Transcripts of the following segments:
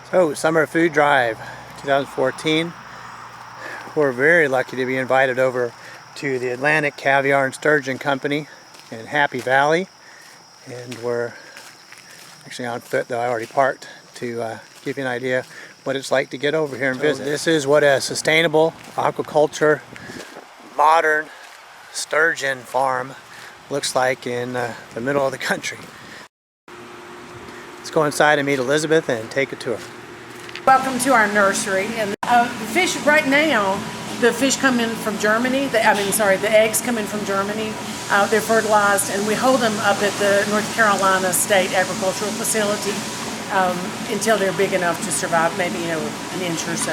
So, Summer Food Drive 2014. We're very lucky to be invited over to the Atlantic Caviar and Sturgeon Company in Happy Valley. And we're actually on foot, though I already parked, to give you an idea what it's like to get over here and visit. This is what a sustainable aquaculture, modern sturgeon farm looks like in the middle of the country. Let's go inside and meet Elizabeth and take a tour. Welcome to our nursery. And the fish right now, the fish come in from Germany. The eggs come in from Germany. They're fertilized, and we hold them up at the North Carolina State Agricultural Facility until they're big enough to survive, maybe an inch or so.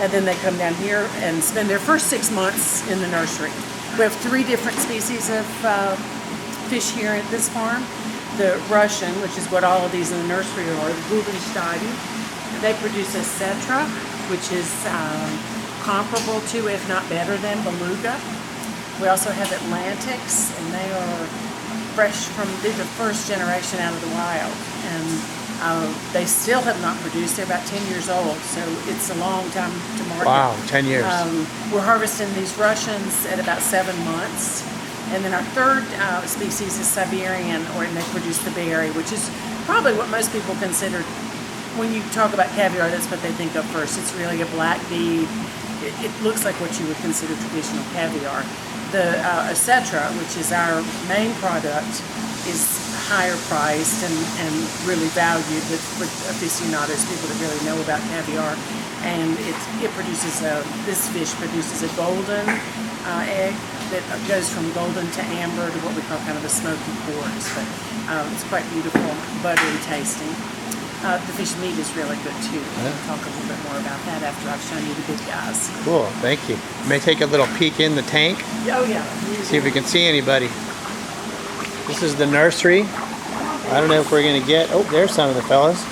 And then they come down here and spend their first 6 months in the nursery. We have 3 different species of fish here at this farm. The Russian, which is what all of these in the nursery are, the Blvd. They produce a cetra, which is comparable to, if not better than, beluga. We also have Atlantics, and they are they're the first generation out of the wild. And they still have not produced. They're about 10 years old, so it's a long time to market. Wow, 10 years. We're harvesting these Russians at about 7 months. And then our third species is Siberian, and they produce the berry, which is probably what most people consider. When you talk about caviar, that's what they think of first. It's really a black bead. It looks like what you would consider traditional caviar. The acetra, which is our main product, is higher priced and really valued with aficionados, people that really know about caviar. And this fish produces a golden egg that goes from golden to amber to what we call kind of a smoky quartz. But it's quite beautiful, buttery tasting. The fish meat is really good too. We'll talk a little bit more about that after I've shown you the big guys. Cool, thank you. May take a little peek in the tank. Oh yeah. See if we can see anybody. This is the nursery. I don't know if we're going to get, there's some of the fellas.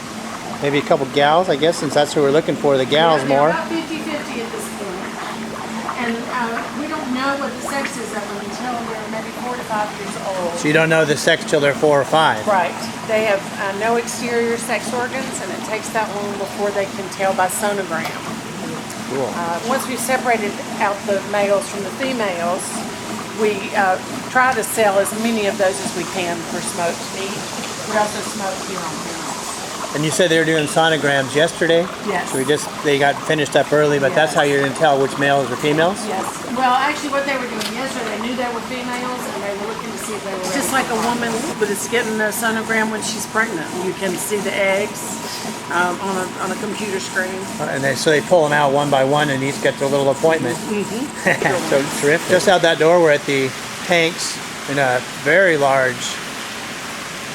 Maybe a couple gals, I guess, since that's who we're looking for, the gals more. About 50-50 at this point. And we don't know what the sex is of them until they're maybe 4 to 5 years old. So you don't know the sex till they're 4 or 5? Right. They have no exterior sex organs, and it takes that long before they can tell by sonogram. Cool. Once we've separated out the males from the females, we try to sell as many of those as we can for smoked meat. We also smoke here on campus. And you said they were doing sonograms yesterday? Yes. So they got finished up early, but that's how you're going to tell which males are females? Yes. Well, actually what they were doing yesterday, they knew they were females, and they were looking to see if they were just like a woman that's getting a sonogram when she's pregnant. You can see the eggs on a computer screen. And so they pull them out one by one, and each gets a little appointment. Mm-hmm. So terrific. Just out that door, we're at the tanks in a very large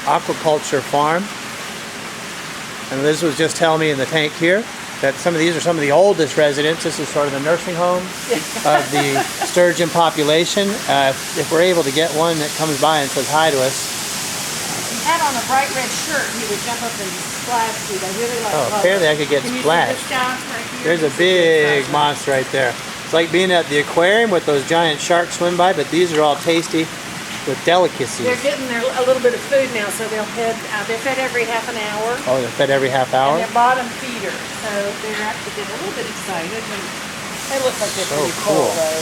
aquaculture farm. And Liz was just telling me in the tank here that some of these are some of the oldest residents. This is sort of the nursing home of the sturgeon population. If we're able to get one that comes by and says hi to us. He had on a bright red shirt. He would jump up and splash you. They really like color. Apparently I could get splashed. There's a big monster right there. It's like being at the aquarium with those giant sharks swim by, but these are all tasty with delicacies. They're getting a little bit of food now, so they're fed every half an hour. Oh, they're fed every half hour? And they're bottom feeders, so they're apt to get a little bit excited. And they look like they're pretty cool, though.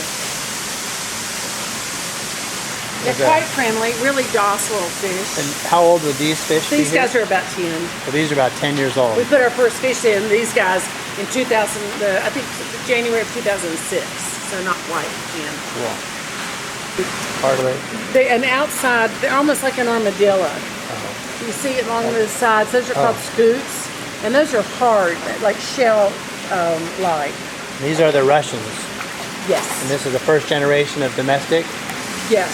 They're quite friendly, really docile fish. And how old would these fish be? These guys are about 10. So these are about 10 years old. We put our first fish in, these guys, in I think January of 2006, so not quite 10. Cool. Hardly. And outside, they're almost like an armadillo. You see it along the sides. Those are called scoots, and those are hard, like shell-like. These are the Russians. Yes. And this is the first generation of domestic? Yes.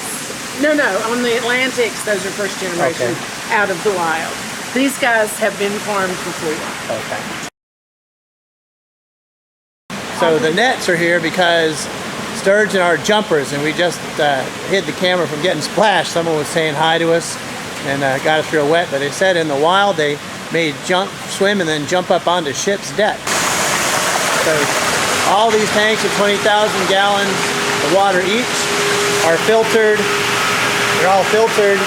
No, on the Atlantics, those are first generation out of the wild. These guys have been farmed before. Okay. So the nets are here because sturgeon are jumpers, and we just hid the camera from getting splashed. Someone was saying hi to us and got us real wet, but they said in the wild they may swim and then jump up onto ship's deck. So all these tanks of 20,000 gallons of water each are filtered. They're all filtered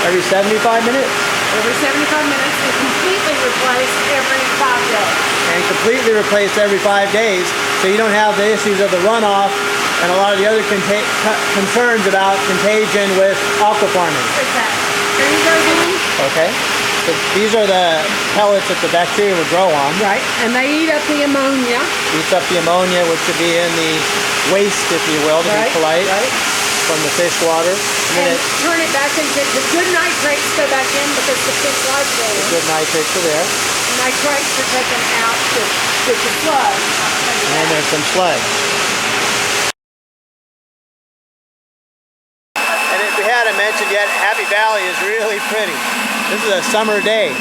every 75 minutes. Every 75 minutes and completely replaced every 5 days. And completely replaced every 5 days, so you don't have the issues of the runoff and a lot of the other concerns about contagion with aquafarming. Exactly. Here you go, then. Okay. So these are the pellets that the bacteria would grow on. Right, and they eat up the ammonia. Eats up the ammonia, which would be in the waste, if you will, to be polite, from the fish water. And turn it back into the good nitrates go back in because the fish lives there. The good nitrates are there. Nitrates are taken out with the sludge. And then there's some sludge. And if we hadn't mentioned yet, Happy Valley is really pretty. This is a summer day.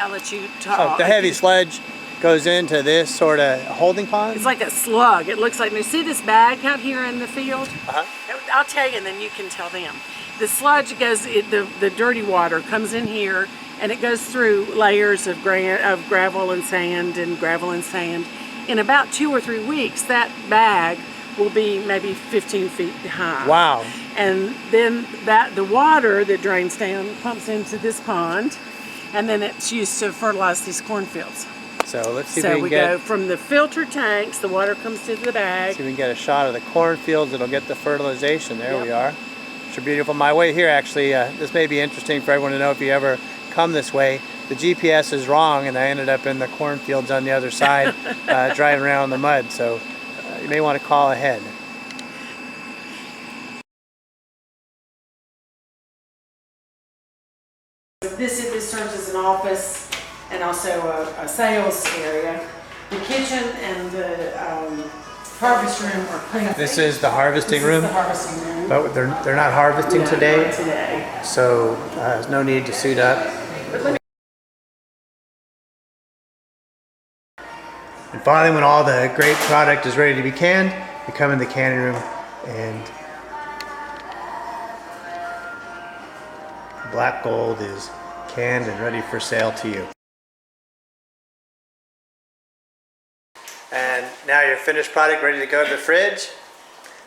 I'll let you talk. Oh, the heavy sludge goes into this sort of holding pond? It's like a slug. It looks like, you see this bag out here in the field? I'll tell you and then you can tell them. The sludge goes, the dirty water comes in here and it goes through layers of gravel and sand and gravel and sand. In about 2 or 3 weeks, that bag will be maybe 15 feet high. Wow. And then the water that drains down pumps into this pond, and then it's used to fertilize these cornfields. So let's see if So we we can go from the filter tanks, the water comes to the bag. see if we can get a shot of the cornfields that'll get the fertilization. There we are. It's beautiful. My way here, actually, this may be interesting for everyone to know if you ever come this way. The GPS is wrong, and I ended up in the cornfields on the other side, driving around in the mud. So you may want to call ahead. This serves as an office and also a sales area. The kitchen and the harvest room are clean. This is the harvesting room. This is the harvesting room. But they're not harvesting No, today, not today. so there's no need to suit up. And finally, when all the great product is ready to be canned, you come in the canning room and black gold is canned and ready for sale to you. And now your finished product ready to go to the fridge.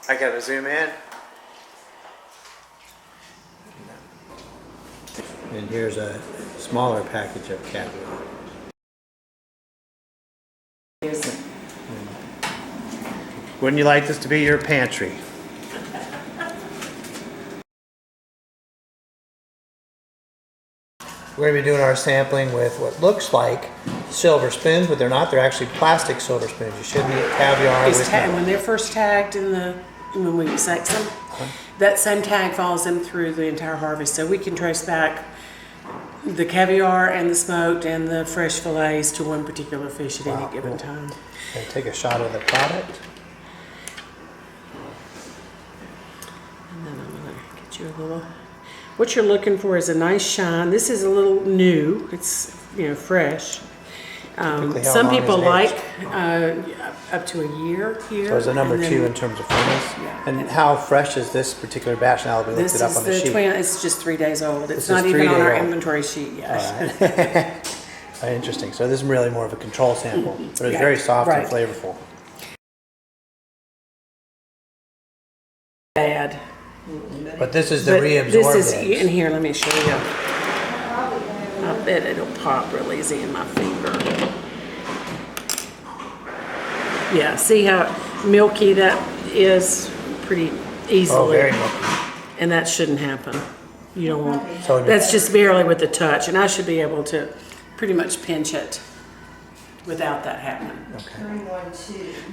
I gotta zoom in. And here's a smaller package of caviar. Wouldn't you like this to be your pantry? We're going to be doing our sampling with what looks like silver spoons, but they're not. They're actually plastic silver spoons. You shouldn't eat caviar with them. When they're first tagged when we sex them, that same tag follows them through the entire harvest. So we can trace back the caviar and the smoked and the fresh fillets to one particular fish at any given time. Okay, take a shot of the product. And then I'm going to get you a little... What you're looking for is a nice shine. This is a little new. It's, fresh. Some people like up to a year here. So it's a number 2 in terms of freshness. Yeah. And how fresh is this particular batch now that we looked it up on the sheet? It's just 3 days old. It's This not is even 3 on our day old. inventory sheet yet. Very interesting. So this is really more of a control sample, but it's very soft and flavorful. Bad. But this is the But reabsorbed this is eggs. in here. Let me show you. I bet it'll pop real easy in my finger. Yeah, see how milky that is pretty easily. Oh, very milky. And that shouldn't happen. You don't want. So That's just barely with the touch, and I should be able to pretty much pinch it without that happening. Okay.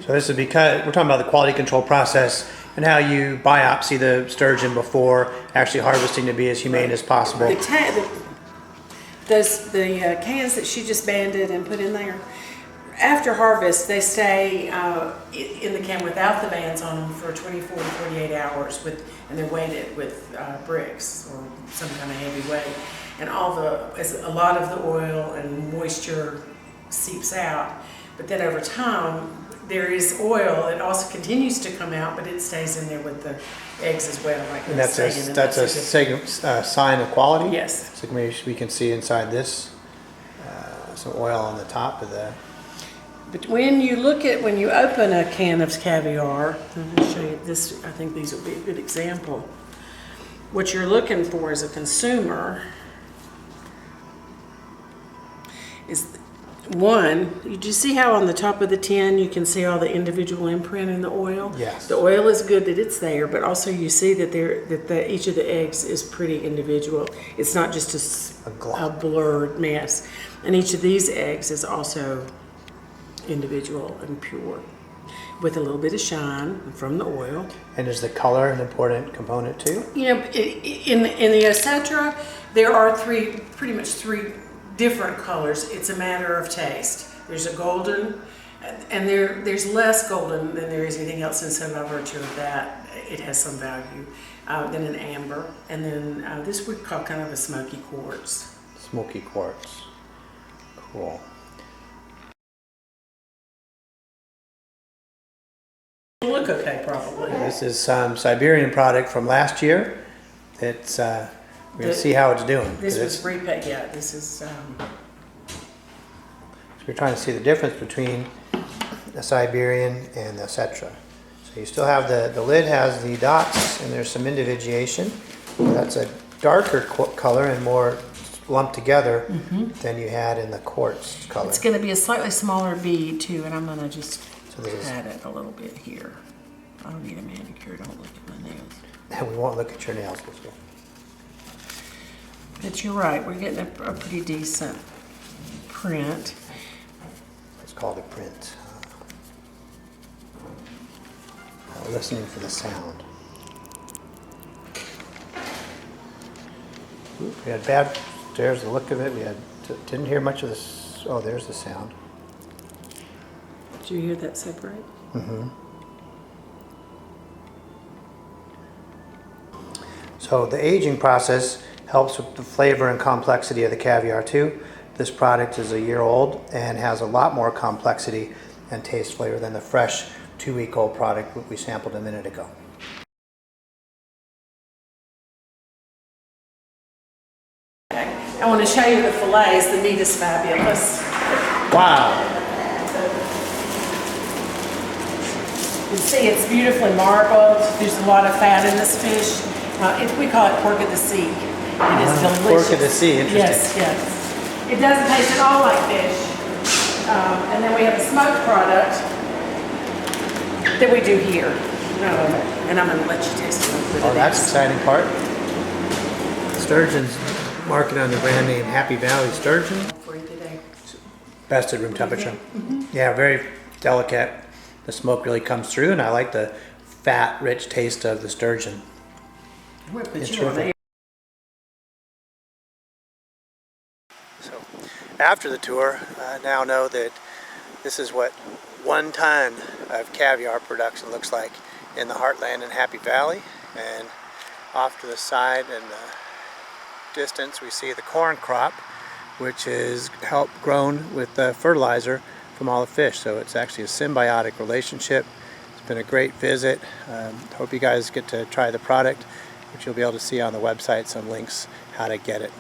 So this is because we're talking about the quality control process and how you biopsy the sturgeon before actually harvesting to be as humane as possible. The cans that she just banded and put in there, after harvest, they stay in the can without the bands on them for 24 to 48 hours, and they're weighted with bricks or some kind of heavy weight. And a lot of the oil and moisture seeps out, but then over time, there is oil. It also continues to come out, but it stays in there with the eggs as well. And that's a sign of quality? Yes. So maybe we can see inside this some oil on the top of the... But when you open a can of caviar, I'm going to show you this, I think these will be a good example. What you're looking for as a consumer is, one, you just see how on the top of the tin you can see all the individual imprint in the oil? Yes. The oil is good that it's there, but also you see that each of the eggs is pretty individual. It's not just a blurred mess. And each of these eggs is also individual and pure, with a little bit of shine from the oil. And is the color an important component too? You know, in the etc., there are pretty much three different colors. It's a matter of taste. There's a golden, and there's less golden than there is anything else, and so by virtue of that, it has some value. Then an amber, and then this we call kind of a smoky quartz. Smoky quartz. Cool. Look okay, probably. This is some Siberian product from last year. It's we're gonna see how it's doing. This was repaid. Yeah, this is. So we're trying to see the difference between the Siberian and the etc. So you still have the lid has the dots, and there's some individuation. That's a darker color and more lumped together than you had in the quartz color. It's going to be a slightly smaller bead too, and I'm going to just pat it a little bit here. I don't need a manicure. Don't look at my nails. And we won't look at your nails this year. But you're right. We're getting a pretty decent print. It's called a print. Listening for the sound. We had bad. There's the look of it. We didn't hear much of this. Oh, there's the sound. Did you hear that separate? Mm-hmm. So the aging process helps with the flavor and complexity of the caviar too. This product is a year old and has a lot more complexity and taste flavor than the fresh 2-week-old product we sampled a minute ago. I want to show you the fillets. The meat is fabulous. Wow! You can see it's beautifully marbled. There's a lot of fat in this fish. We call it pork of the sea. It is delicious. Pork of the sea, interesting. Yes, yes. It doesn't taste at all like fish. And then we have a smoked product that we do here. And I'm going to let you taste it. Oh, that's the exciting part. Sturgeon's marketed under the brand name Happy Valley Sturgeon. For you today. Best at room temperature. Yeah, very delicate. The smoke really comes through, and I like the fat, rich taste of the sturgeon. It's terrific. So, after the tour, I now know that this is what 1 ton of caviar production looks like in the heartland in Happy Valley. And off to the side in the distance, we see the corn crop, which is grown with fertilizer from all the fish. So it's actually a symbiotic relationship. It's been a great visit. Hope you guys get to try the product, which you'll be able to see on the website, some links how to get it.